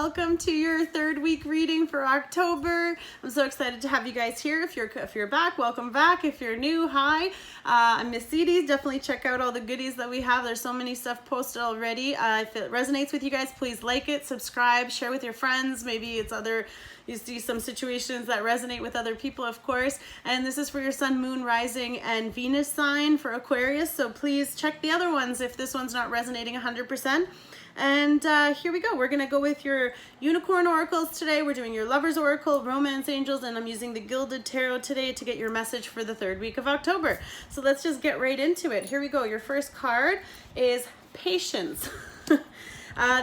welcome to your third week reading for October. I'm so excited to have you guys here. If you're back, welcome back. If you're new, hi. I'm Miss Edie. Definitely check out all the goodies that we have. There's so many stuff posted already. If it resonates with you guys, please like it, subscribe, share with your friends. Maybe you see some situations that resonate with other people, of course. And this is for your sun, moon, rising, and Venus sign for Aquarius. So please check the other ones if this one's not resonating 100%. And here we go. We're going to go with your unicorn oracles today. We're doing your lovers oracle, romance angels, and I'm using the gilded tarot today to get your message for the third week of October. So let's just get right into it. Here we go. Your first card is patience.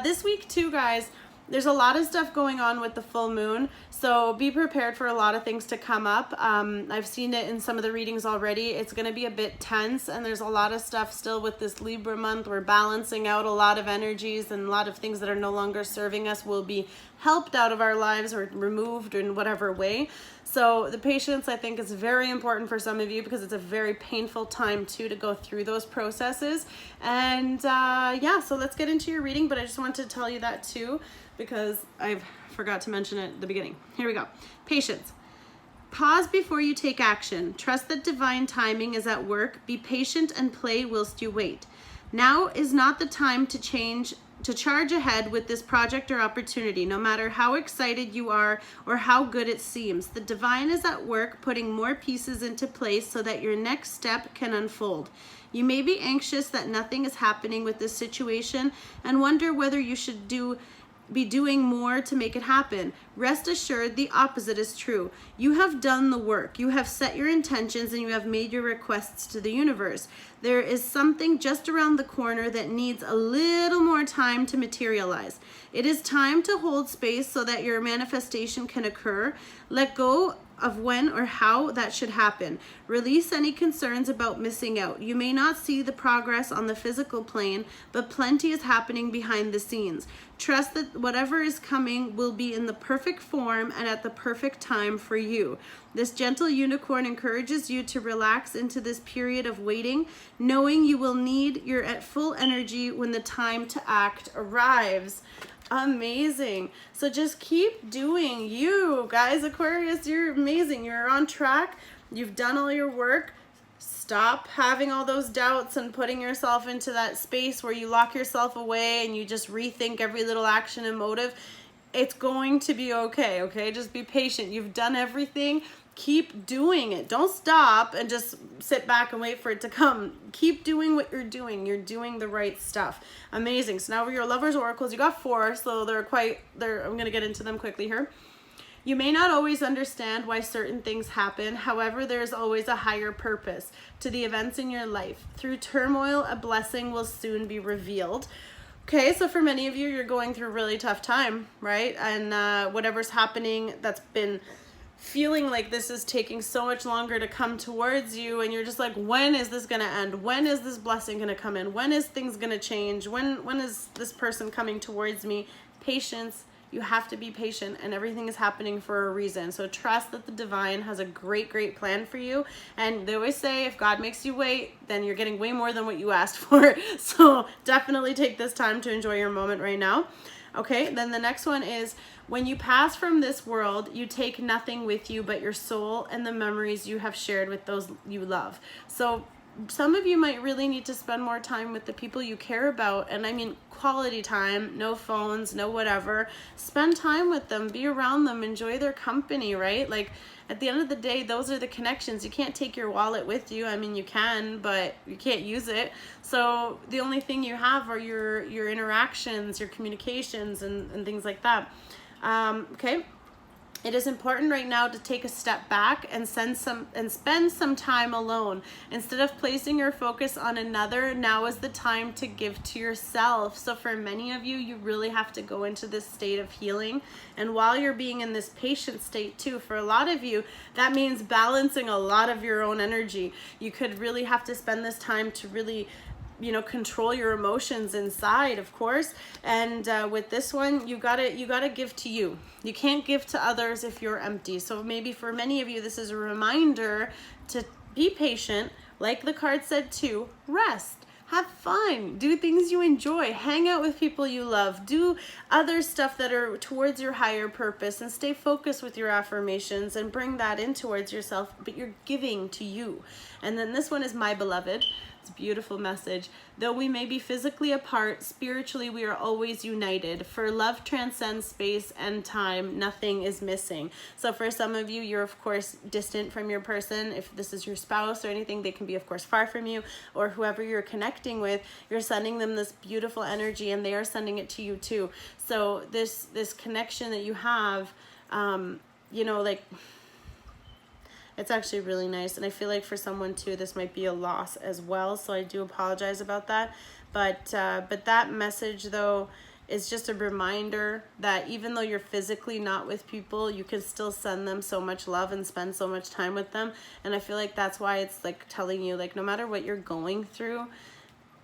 This week too, guys, there's a lot of stuff going on with the full moon, so be prepared for a lot of things to come up. I've seen it in some of the readings already. It's going to be a bit tense, and there's a lot of stuff still with this Libra month. We're balancing out a lot of energies, and a lot of things that are no longer serving us will be helped out of our lives or removed in whatever way. So the patience, I think, is very important for some of you because it's a very painful time too to go through those processes. And yeah, so let's get into your reading, but I just wanted to tell you that too because I forgot to mention it at the beginning. Here we go. Patience. Pause before you take action. Trust that divine timing is at work. Be patient and play whilst you wait. Now is not the time to charge ahead with this project or opportunity, no matter how excited you are or how good it seems. The divine is at work putting more pieces into place so that your next step can unfold. You may be anxious that nothing is happening with this situation and wonder whether you should be doing more to make it happen. Rest assured, the opposite is true. You have done the work. You have set your intentions and you have made your requests to the universe. There is something just around the corner that needs a little more time to materialize. It is time to hold space so that your manifestation can occur. Let go of when or how that should happen. Release any concerns about missing out. You may not see the progress on the physical plane, but plenty is happening behind the scenes. Trust that whatever is coming will be in the perfect form and at the perfect time for you. This gentle unicorn encourages you to relax into this period of waiting, knowing you will need your at full energy when the time to act arrives. Amazing. So just keep doing you, guys. Aquarius, you're amazing. You're on track. You've done all your work. Stop having all those doubts and putting yourself into that space where you lock yourself away and you just rethink every little action and motive. It's going to be okay, okay? Just be patient. You've done everything. Keep doing it. Don't stop and just sit back and wait for it to come. Keep doing what you're doing. You're doing the right stuff. Amazing. So now for your lovers oracles, you got 4, so I'm going to get into them quickly here. You may not always understand why certain things happen. However, there's always a higher purpose to the events in your life. Through turmoil, a blessing will soon be revealed. Okay, so for many of you, you're going through a really tough time, right? And whatever's happening that's been feeling like this is taking so much longer to come towards you, and you're just like, when is this going to end? When is this blessing going to come in? When is things going to change? When is this person coming towards me? Patience. You have to be patient, and everything is happening for a reason. So trust that the divine has a great, great plan for you. And they always say, if God makes you wait, then you're getting way more than what you asked for. So definitely take this time to enjoy your moment right now. Okay, then the next one is, when you pass from this world, you take nothing with you but your soul and the memories you have shared with those you love. So some of you might really need to spend more time with the people you care about. And I mean quality time, no phones, no whatever. Spend time with them, be around them, enjoy their company, right? Like at the end of the day, those are the connections. You can't take your wallet with you. I mean, you can, but you can't use it. So the only thing you have are your interactions, your communications, and things like that. Okay. It is important right now to take a step back and spend some time alone. Instead of placing your focus on another, now is the time to give to yourself. So for many of you, you really have to go into this state of healing. And while you're being in this patient state too, for a lot of you, that means balancing a lot of your own energy. You could really have to spend this time to really control your emotions inside, of course. And with this one, you gotta give to you. You can't give to others if you're empty. So maybe for many of you, this is a reminder to be patient. Like the card said too, rest. Have fun, do things you enjoy, hang out with people you love, do other stuff that are towards your higher purpose, and stay focused with your affirmations and bring that in towards yourself, but you're giving to you. And then this one is my beloved. It's a beautiful message. Though we may be physically apart, spiritually we are always united. For love transcends space and time. Nothing is missing. So for some of you, you're of course distant from your person. If this is your spouse or anything, they can be of course far from you, or whoever you're connecting with, you're sending them this beautiful energy and they are sending it to you too. So this connection that you have, you know, like, it's actually really nice. And I feel like for someone too, this might be a loss as well. So I do apologize about that. But that message though is just a reminder that even though you're physically not with people, you can still send them so much love and spend so much time with them. And I feel like that's why it's like telling you, like, no matter what you're going through,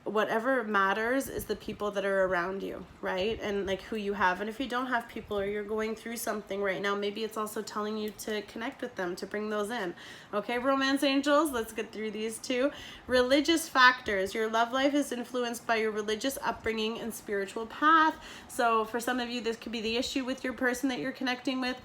whatever matters is the people that are around you, right? And like who you have. And if you don't have people, or you're going through something right now, maybe it's also telling you to connect with them, to bring those in. Okay, romance angels, let's get through these two. Religious factors. Your love life is influenced by your religious upbringing and spiritual path. So for some of you, this could be the issue with your person that you're connecting with.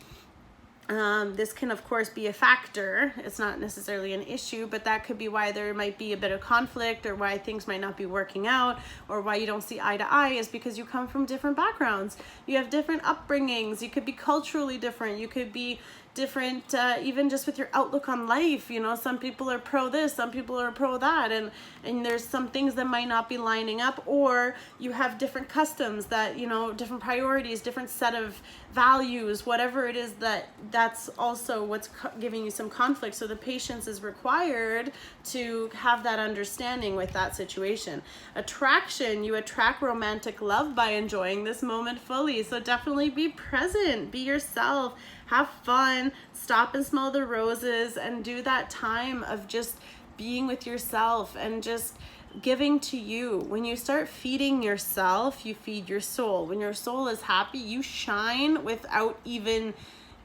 This can of course be a factor. It's not necessarily an issue, but that could be why there might be a bit of conflict, or why things might not be working out, or why you don't see eye to eye, is because you come from different backgrounds. You have different upbringings. You could be culturally different. You could be different, even just with your outlook on life. You know, some people are pro this, some people are pro that, and there's some things that might not be lining up, or you have different customs that, you know, different priorities, different set of values, whatever it is, that's also what's giving you some conflict. So the patience is required to have that understanding with that situation. Attraction, you attract romantic love by enjoying this moment fully. So definitely be present, be yourself, have fun, stop and smell the roses, and do that time of just being with yourself and just giving to you. When you start feeding yourself, you feed your soul. When your soul is happy, you shine without even,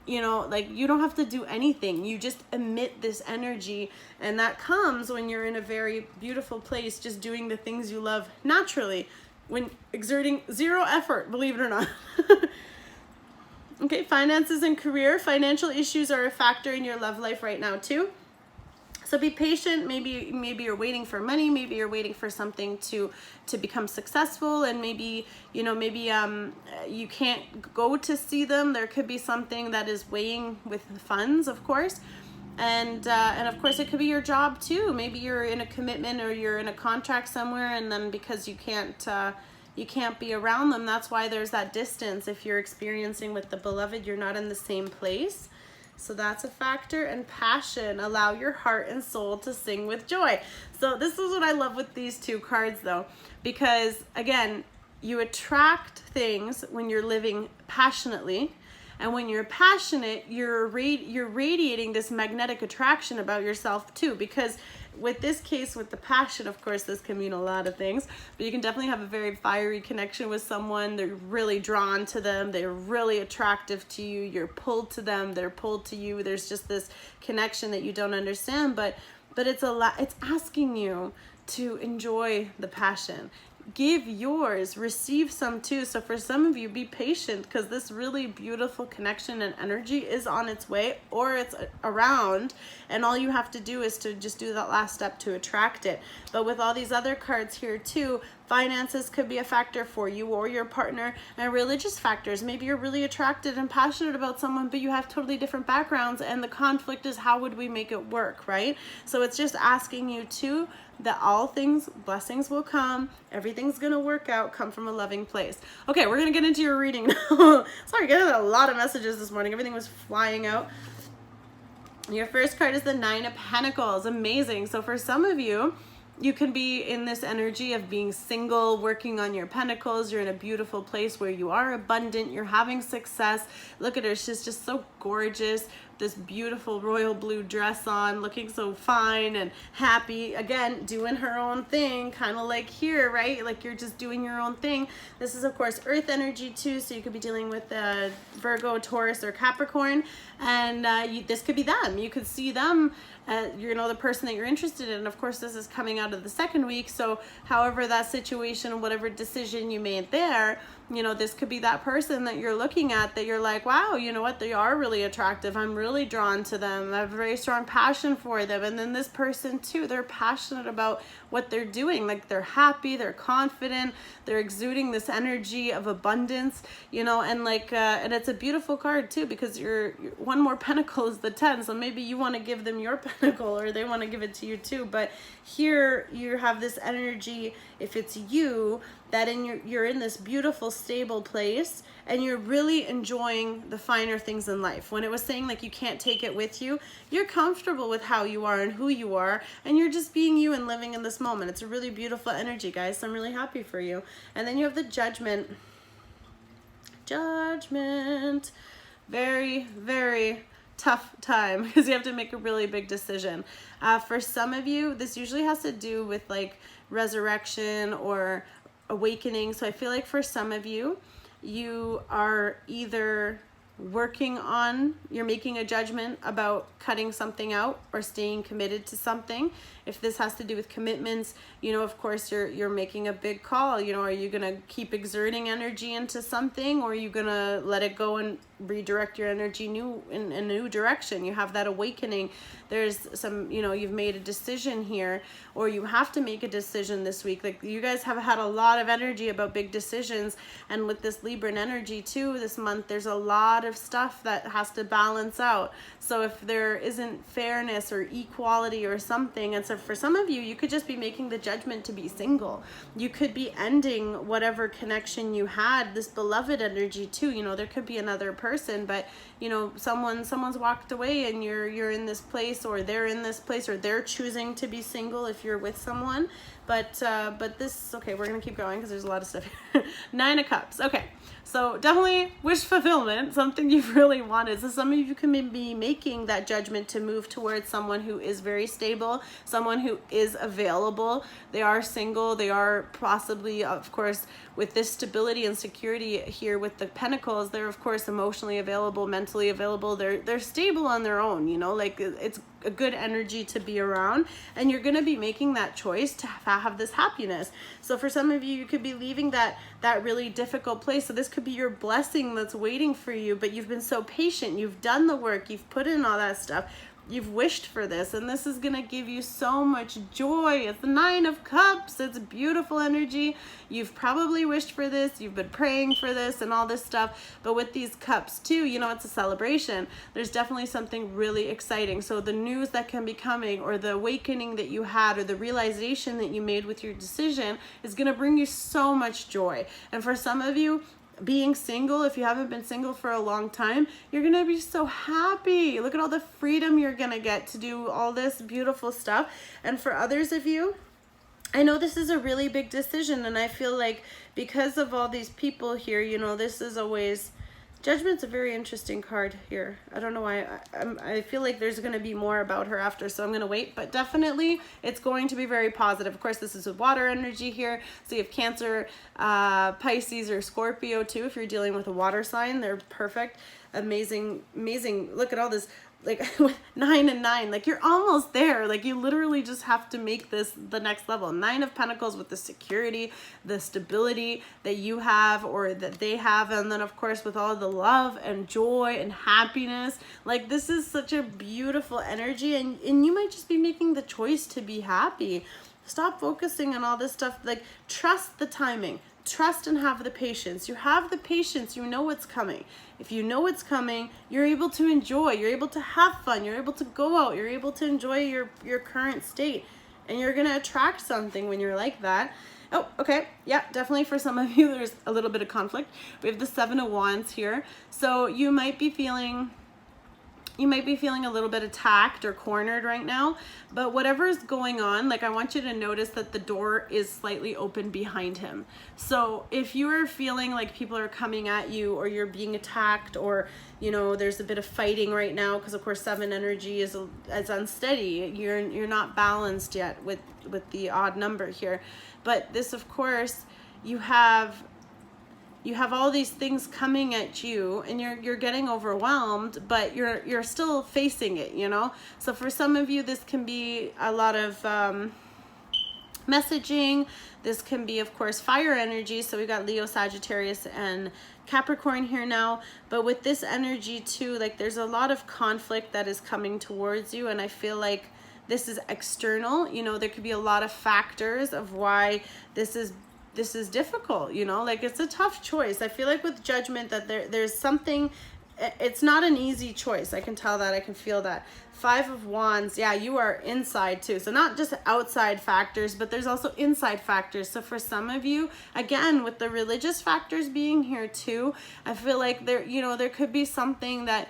you know, like, you don't have to do anything. You just emit this energy, and that comes when you're in a very beautiful place, just doing the things you love naturally, when exerting zero effort, believe it or not. Okay, finances and career. Financial issues are a factor in your love life right now too. So be patient. Maybe you're waiting for money. Maybe you're waiting for something to become successful, and maybe, you know, maybe you can't go to see them. There could be something that is weighing with funds, of course. And of course it could be your job too. Maybe you're in a commitment, or you're in a contract somewhere, and then because you can't be around them, that's why there's that distance. If you're experiencing with the beloved, you're not in the same place. So that's a factor. And passion, allow your heart and soul to sing with joy. So this is what I love with these two cards though, because again, you attract things when you're living passionately. And when you're passionate, you're radiating this magnetic attraction about yourself too. Because with this case, with the passion, of course, this can mean a lot of things, but you can definitely have a very fiery connection with someone. They're really drawn to them. They're really attractive to you. You're pulled to them. They're pulled to you. There's just this connection that you don't understand, but it's asking you to enjoy the passion. Give yours, receive some too. So for some of you, be patient, because this really beautiful connection and energy is on its way, or it's around, and all you have to do is to just do that last step to attract it. But with all these other cards here too, finances could be a factor for you or your partner, and religious factors. Maybe you're really attracted and passionate about someone, but you have totally different backgrounds, and the conflict is, how would we make it work, right? So it's just asking you too that all things, blessings will come, everything's gonna work out, come from a loving place. Okay, we're gonna get into your reading now. Sorry, getting a lot of messages this morning. Everything was flying out. Your first card is the Nine of Pentacles. Amazing. So for some of you, you can be in this energy of being single, working on your pentacles. You're in a beautiful place where you are abundant, you're having success. Look at her, she's just so gorgeous, this beautiful royal blue dress on, looking so fine and happy, again doing her own thing, kind of like here, right? Like you're just doing your own thing. This is of course earth energy too, so you could be dealing with Virgo, Taurus, or Capricorn, and this could be them. You could see them, you know, the person that you're interested in. Of course, this is coming out of the second week, so however that situation, whatever decision you made there, you know, this could be that person that you're looking at, that you're like, wow, you know what, they are really attractive, I'm really drawn to them, I have a very strong passion for them. And then this person too, they're passionate about what they're doing, like they're happy, they're confident, they're exuding this energy of abundance, you know, and like and it's a beautiful card too, because you're one more pentacle is the 10, so maybe you want to give them your pentacle or they want to give it to you too. But here you have this energy, if it's you, that you're in this beautiful stable place and you're really enjoying the finer things in life. When it was saying like you can't take it with you, you're comfortable with how you are and who you are, and you're just being you and living in this moment. It's a really beautiful energy, guys, so I'm really happy for you. And then you have the Judgment. Very, very tough time, because you have to make a really big decision. For some of you, this usually has to do with like resurrection or awakening. So I feel like for some of you, you are either you're making a judgment about cutting something out or staying committed to something. If this has to do with commitments, you know, of course you're making a big call. You know, are you gonna keep exerting energy into something, or are you gonna let it go and redirect your energy in a new direction? You have that awakening. There's some, you know, you've made a decision here, or you have to make a decision this week. Like you guys have had a lot of energy about big decisions, and with this Libran energy too this month, there's a lot of stuff that has to balance out. So if there isn't fairness or equality or something, and so for some of you, you could just be making the judgment to be single. You could be ending whatever connection you had, this beloved energy too. You know, there could be another person, but you know, someone's walked away and you're in this place, or they're in this place, or they're choosing to be single if you're with someone. But this, okay, we're gonna keep going because there's a lot of stuff here. 9 of Cups. Okay, so definitely wish fulfillment, something you've really wanted. So some of you can be making that judgment to move towards someone who is very stable, someone who is available. They are single, they are possibly, of course, with this stability and security here with the Pentacles, they're of course emotionally available, mentally available. They're stable on their own, you know, like it's a good energy to be around, and you're going to be making that choice to have this happiness. So for some of you, you could be leaving that really difficult place. So this could be your blessing that's waiting for you, but you've been so patient, you've done the work, you've put in all that stuff, you've wished for this, and this is going to give you so much joy. It's the 9 of Cups. It's beautiful energy. You've probably wished for this, you've been praying for this and all this stuff, but with these cups too, you know, it's a celebration. There's definitely something really exciting. So the news that can be coming, or the awakening that you had, or the realization that you made with your decision is going to bring you so much joy. And for some of you, being single, if you haven't been single for a long time, you're gonna be so happy. Look at all the freedom you're gonna get to do all this beautiful stuff. And for others of you, I know this is a really big decision, and I feel like because of all these people here, you know, this is always, Judgment's a very interesting card here. I don't know why. I feel like there's going to be more about her after, so I'm going to wait. But definitely, it's going to be very positive. Of course, this is with water energy here. So you have Cancer, Pisces, or Scorpio too. If you're dealing with a water sign, they're perfect. Amazing, amazing. Look at all this. Like 9 and 9, like you're almost there. Like you literally just have to make this the next level. 9 of Pentacles with the security, the stability that you have or that they have, and then of course with all the love and joy and happiness. Like this is such a beautiful energy, and you might just be making the choice to be happy. Stop focusing on all this stuff. Like trust the timing. Trust and have the patience. You have the patience, you know what's coming. If you know what's coming, you're able to enjoy, you're able to have fun, you're able to go out, you're able to enjoy your current state, and you're gonna attract something when you're like that. Oh, okay, yeah, definitely for some of you there's a little bit of conflict. We have the 7 of Wands here. So you might be feeling you might be feeling a little bit attacked or cornered right now, but whatever is going on, like I want you to notice that the door is slightly open behind him. So if you are feeling like people are coming at you, or you're being attacked, or you know there's a bit of fighting right now, because of course 7 energy is unsteady. You're not balanced yet with the odd number here. But this, of course, you have all these things coming at you, and you're getting overwhelmed, but you're still facing it, you know. So for some of you, this can be a lot of messaging. This can be, of course, fire energy. So we've got Leo, Sagittarius, and Capricorn here now. But with this energy too, like there's a lot of conflict that is coming towards you, and I feel like this is external. You know, there could be a lot of factors of why this is difficult, you know, like it's a tough choice. I feel like with Judgment that there's something, it's not an easy choice. I can tell that, I can feel that. 5 of Wands, yeah, you are inside too. So not just outside factors, but there's also inside factors. So for some of you, again, with the religious factors being here too, I feel like there could be something that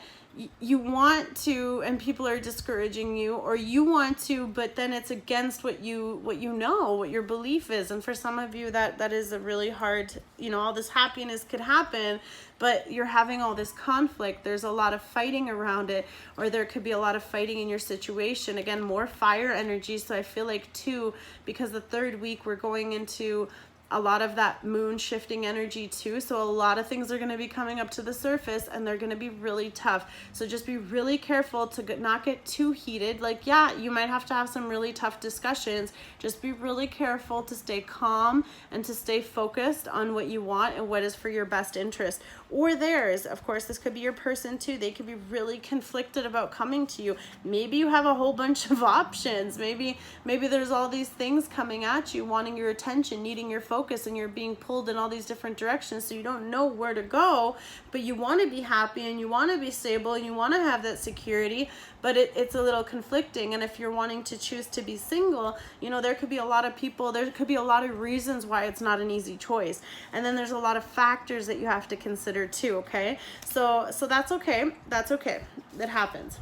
you want to, and people are discouraging you, or you want to, but then it's against what you know, what your belief is. And for some of you, that is a really hard, you know, all this happiness could happen, but you're having all this conflict. There's a lot of fighting around it, or there could be a lot of fighting in your situation. Again, more fire energy. So I feel like too, because the 3rd week we're going into a lot of that moon shifting energy too. So a lot of things are going to be coming up to the surface, and they're going to be really tough. So just be really careful to not get too heated. Like, yeah, you might have to have some really tough discussions. Just be really careful to stay calm and to stay focused on what you want and what is for your best interest, or theirs. Of course, this could be your person too. They could be really conflicted about coming to you. Maybe you have a whole bunch of options. Maybe there's all these things coming at you, wanting your attention, needing your focus, and you're being pulled in all these different directions, so you don't know where to go, but you want to be happy, and you want to be stable, and you want to have that security, but it's a little conflicting. And if you're wanting to choose to be single, you know, there could be a lot of people, there could be a lot of reasons why it's not an easy choice, and then there's a lot of factors that you have to consider too. Okay, so that's okay, that happens.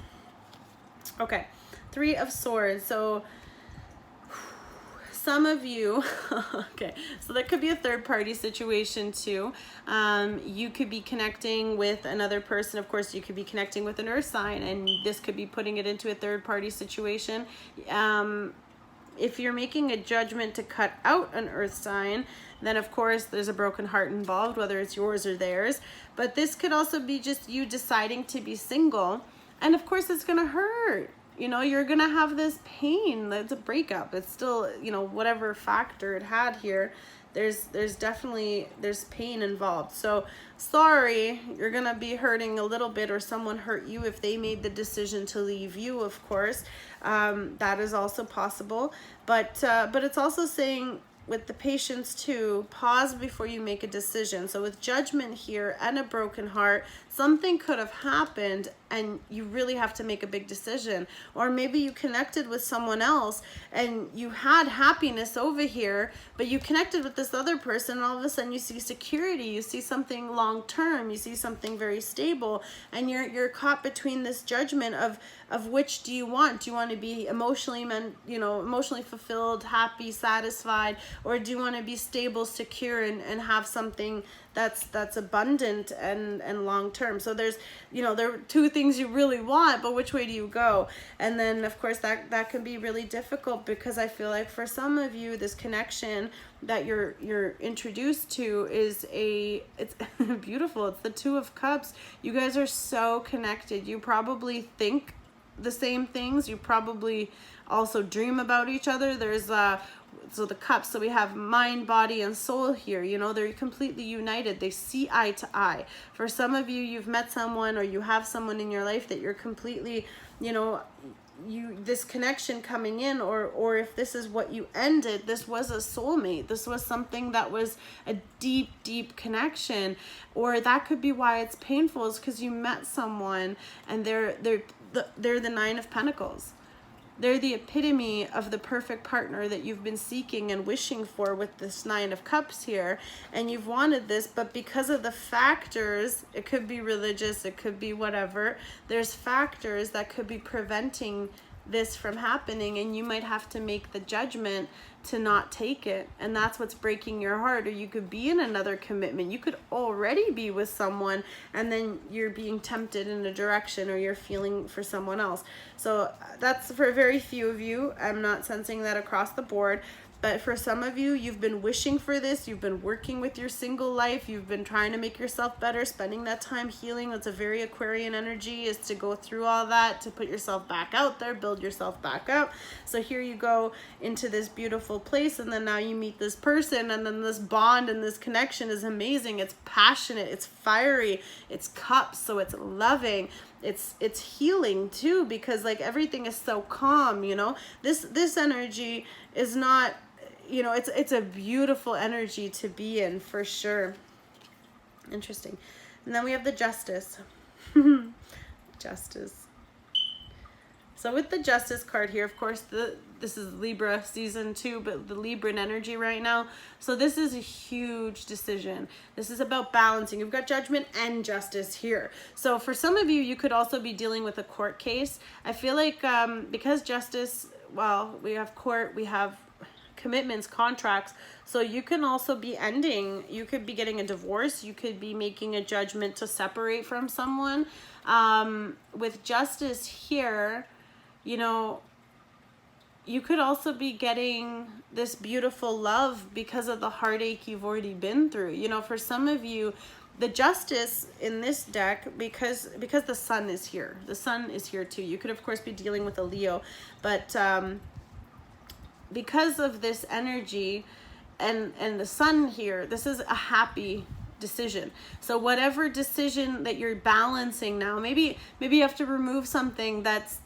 Okay, 3 of Swords. So some of you, okay, so that could be a 3rd-party situation too. You could be connecting with another person. Of course, you could be connecting with an earth sign, and this could be putting it into a 3rd-party situation. If you're making a judgment to cut out an earth sign, then of course there's a broken heart involved, whether it's yours or theirs. But this could also be just you deciding to be single, and of course it's gonna hurt. You know, you're gonna have this pain. That's a breakup. It's still, you know, whatever factor it had here, there's definitely pain involved. So sorry, you're gonna be hurting a little bit, or someone hurt you if they made the decision to leave you. Of course, that is also possible. But it's also saying, with the patience too, pause before you make a decision. So with Judgment here and a broken heart, something could have happened and you really have to make a big decision. Or maybe you connected with someone else and you had happiness over here, but you connected with this other person, and all of a sudden you see security, you see something long term, you see something very stable, and you're caught between this judgment of which do you want? Do you want to be emotionally fulfilled, happy, satisfied, or do you want to be stable, secure, and have something that's abundant and long term? So there's, there are 2 things you really want, but which way do you go? And then of course that can be really difficult, because I feel like for some of you, this connection that you're introduced to it's beautiful. It's the 2 of Cups. You guys are so connected. You probably think the same things. You probably also dream about each other. There's so the cups, so we have mind, body, and soul here. They're completely united. They see eye to eye. For some of you, you've met someone, or you have someone in your life that you're completely, this connection coming in, or if this is what you ended, this was a soulmate. This was something that was a deep, deep connection. Or that could be why it's painful, is because you met someone and they're the 9 of Pentacles. they're the epitome of the perfect partner that you've been seeking and wishing for with this Nine of Cups here. And you've wanted this, but because of the factors, it could be religious, it could be whatever, there's factors that could be preventing this from happening, and you might have to make the judgment to not take it, and that's what's breaking your heart. Or you could be in another commitment, you could already be with someone, and then you're being tempted in a direction, or you're feeling for someone else. So that's for very few of you. I'm not sensing that across the board, but for some of you, you've been wishing for this, you've been working with your single life, you've been trying to make yourself better, spending that time healing. That's a very Aquarian energy, is to go through all that, to put yourself back out there, build yourself back up. So here you go into this beautiful place, and then now you meet this person, and then this bond and this connection is amazing. It's passionate, it's fiery, it's cups, so it's loving. It's healing too, because like everything is so calm, you know. This energy is not, you know, it's a beautiful energy to be in for sure. Interesting. And then we have the Justice. Justice. So with the Justice card here, of course, this is Libra season 2, but the Libran energy right now. So this is a huge decision. This is about balancing. You've got Judgment and Justice here. So for some of you, you could also be dealing with a court case. I feel like because Justice, well, we have court, we have commitments, contracts. So you can also be ending, you could be getting a divorce, you could be making a judgment to separate from someone. With Justice here, you know, you could also be getting this beautiful love because of the heartache you've already been through. You know, for some of you, the Justice in this deck, because the Sun is here. The Sun is here too. You could, of course, be dealing with a Leo, but because of this energy and the Sun here, this is a happy decision. So whatever decision that you're balancing now, maybe you have to remove something that's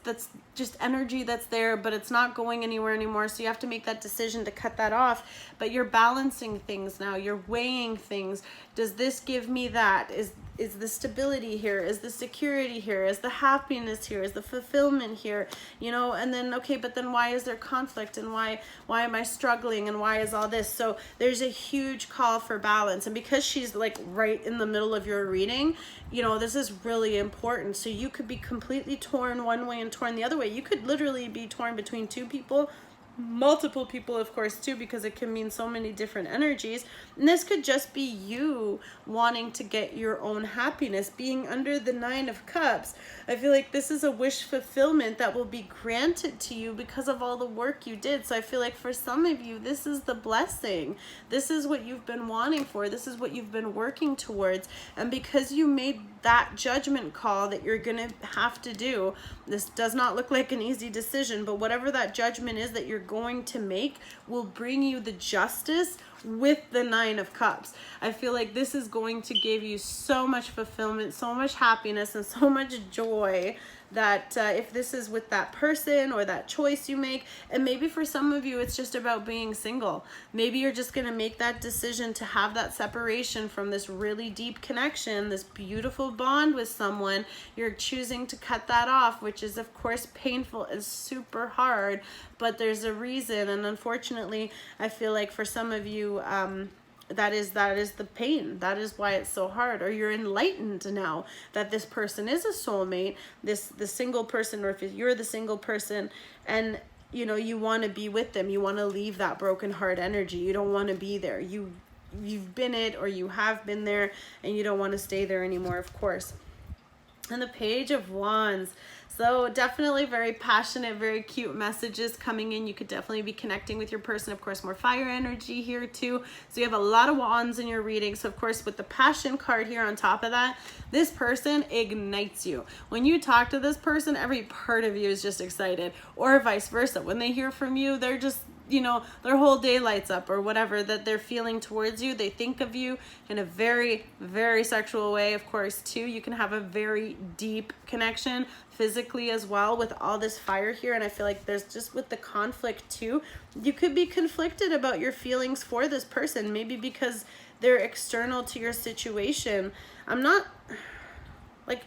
just energy that's there, but it's not going anywhere anymore, so you have to make that decision to cut that off. But you're balancing things now, you're weighing things. Does this give me that? Is the stability here? Is the security here? Is the happiness here? Is the fulfillment here? You know, and then, okay, but then why is there conflict, and why am I struggling, and why is all this? So there's a huge call for balance. And because she's like right in the middle of your reading, you know, this is really important. So you could be completely torn one way and torn the other way. You could literally be torn between two people, multiple people, of course, too, because it can mean so many different energies. And this could just be you wanting to get your own happiness, being under the Nine of Cups. I feel like this is a wish fulfillment that will be granted to you because of all the work you did. So I feel like for some of you, this is the blessing. This is what you've been wanting for. This is what you've been working towards. And because you made that judgment call that you're gonna have to do, this does not look like an easy decision, but whatever that judgment is that you're going to make will bring you the justice with the Nine of Cups. I feel like this is going to give you so much fulfillment, so much happiness, and so much joy that if this is with that person or that choice you make, and maybe for some of you it's just about being single. Maybe you're just going to make that decision to have that separation from this really deep connection, this beautiful bond with someone. You're choosing to cut that off, which is of course painful and super hard, but there's a reason. And unfortunately, I feel like for some of you, that is the pain. That is why it's so hard. Or you're enlightened now that this person is a soulmate, the single person, or if you're the single person, and you know, you want to be with them, you want to leave that broken heart energy, you don't want to be there, you've been it, or you have been there, and you don't want to stay there anymore, of course. And the Page of Wands. So definitely very passionate, very cute messages coming in. You could definitely be connecting with your person. Of course, more fire energy here too. So you have a lot of wands in your reading. So of course, with the passion card here on top of that, this person ignites you. When you talk to this person, every part of you is just excited, or vice versa. When they hear from you, they're just, you know, their whole day lights up, or whatever that they're feeling towards you. They think of you in a very, very sexual way, of course, too. You can have a very deep connection physically as well with all this fire here. And I feel like there's just with the conflict too, you could be conflicted about your feelings for this person, maybe because they're external to your situation. I'm not like,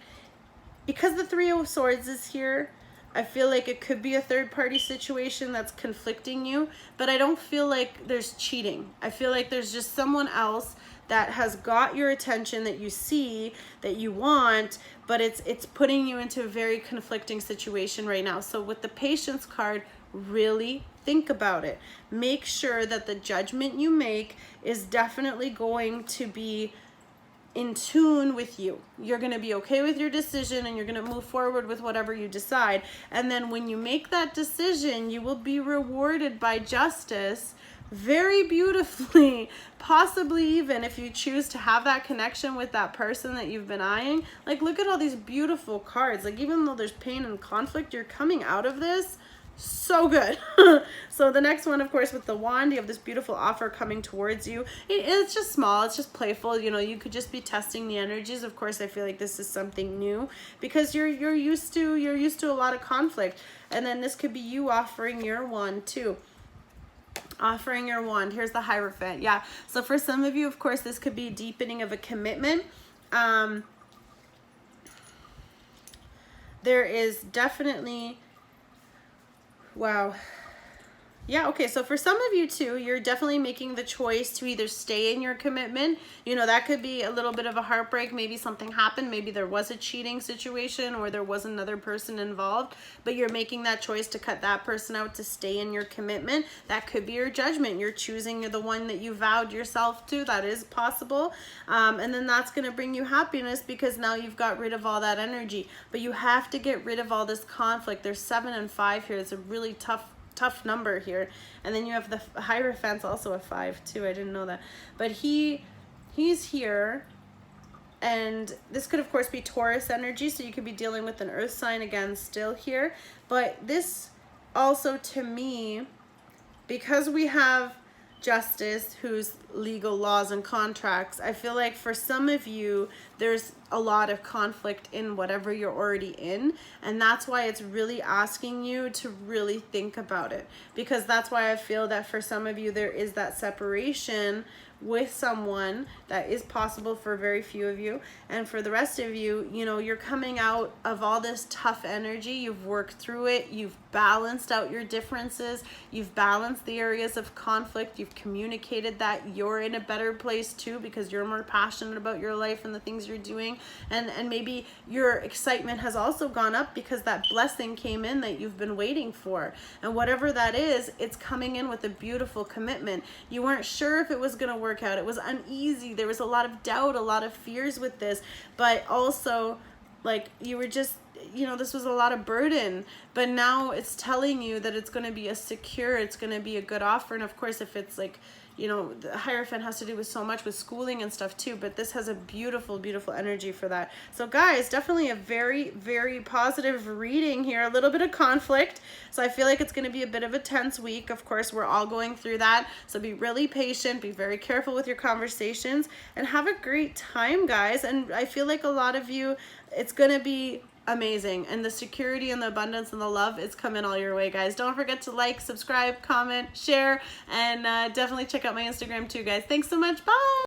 because the Three of Swords is here, I feel like it could be a third-party situation that's conflicting you, but I don't feel like there's cheating. I feel like there's just someone else that has got your attention, that you see, that you want, but it's putting you into a very conflicting situation right now. So with the Patience card, really think about it. Make sure that the judgment you make is definitely going to be in tune with you. You're going to be okay with your decision, and you're going to move forward with whatever you decide. And then when you make that decision, you will be rewarded by justice very beautifully, possibly even if you choose to have that connection with that person that you've been eyeing. Like, look at all these beautiful cards. Like, even though there's pain and conflict, you're coming out of this so good. So the next one, of course, with the wand, you have this beautiful offer coming towards you. It's just small, it's just playful. You know, you could just be testing the energies. Of course, I feel like this is something new because you're used to a lot of conflict. And then this could be you offering your wand too. Offering your wand. Here's the Hierophant. Yeah. So for some of you, of course, this could be deepening of a commitment. There is definitely, wow. Yeah, okay, so for some of you too, you're definitely making the choice to either stay in your commitment. You know, that could be a little bit of a heartbreak. Maybe something happened. Maybe there was a cheating situation, or there was another person involved, but you're making that choice to cut that person out to stay in your commitment. That could be your judgment. You're choosing the one that you vowed yourself to. That is possible. And then that's going to bring you happiness because now you've got rid of all that energy. But you have to get rid of all this conflict. There's 7 and 5 here. It's a really tough number here. And then you have the Hierophant's also a 5 too. I didn't know that, but he's here, and this could of course be Taurus energy, so you could be dealing with an earth sign again still here. But this also, to me, because we have Justice, who's legal, laws, and contracts, I feel like for some of you there's a lot of conflict in whatever you're already in, and that's why it's really asking you to really think about it, because that's why I feel that for some of you there is that separation with someone that is possible for very few of you. And for the rest of you, you know, you're coming out of all this tough energy. You've worked through it. You've balanced out your differences. You've balanced the areas of conflict. You've communicated that you're in a better place too, because you're more passionate about your life and the things you're doing. And maybe your excitement has also gone up because that blessing came in that you've been waiting for. And whatever that is, it's coming in with a beautiful commitment. You weren't sure if it was going to work out. It was uneasy. There was a lot of doubt, a lot of fears with this, but also like you were just, you know, this was a lot of burden, but now it's telling you that it's going to be it's going to be a good offer. And of course, if it's like, you know, the Hierophant has to do with so much with schooling and stuff too, but this has a beautiful, beautiful energy for that. So guys, definitely a very, very positive reading here. A little bit of conflict. So I feel like it's going to be a bit of a tense week. Of course, we're all going through that. So be really patient, be very careful with your conversations, and have a great time, guys. And I feel like a lot of you, it's going to be amazing, and the security and the abundance and the love is coming all your way, guys. Don't forget to like, subscribe, comment, share, and definitely check out my Instagram too, guys. Thanks so much. Bye.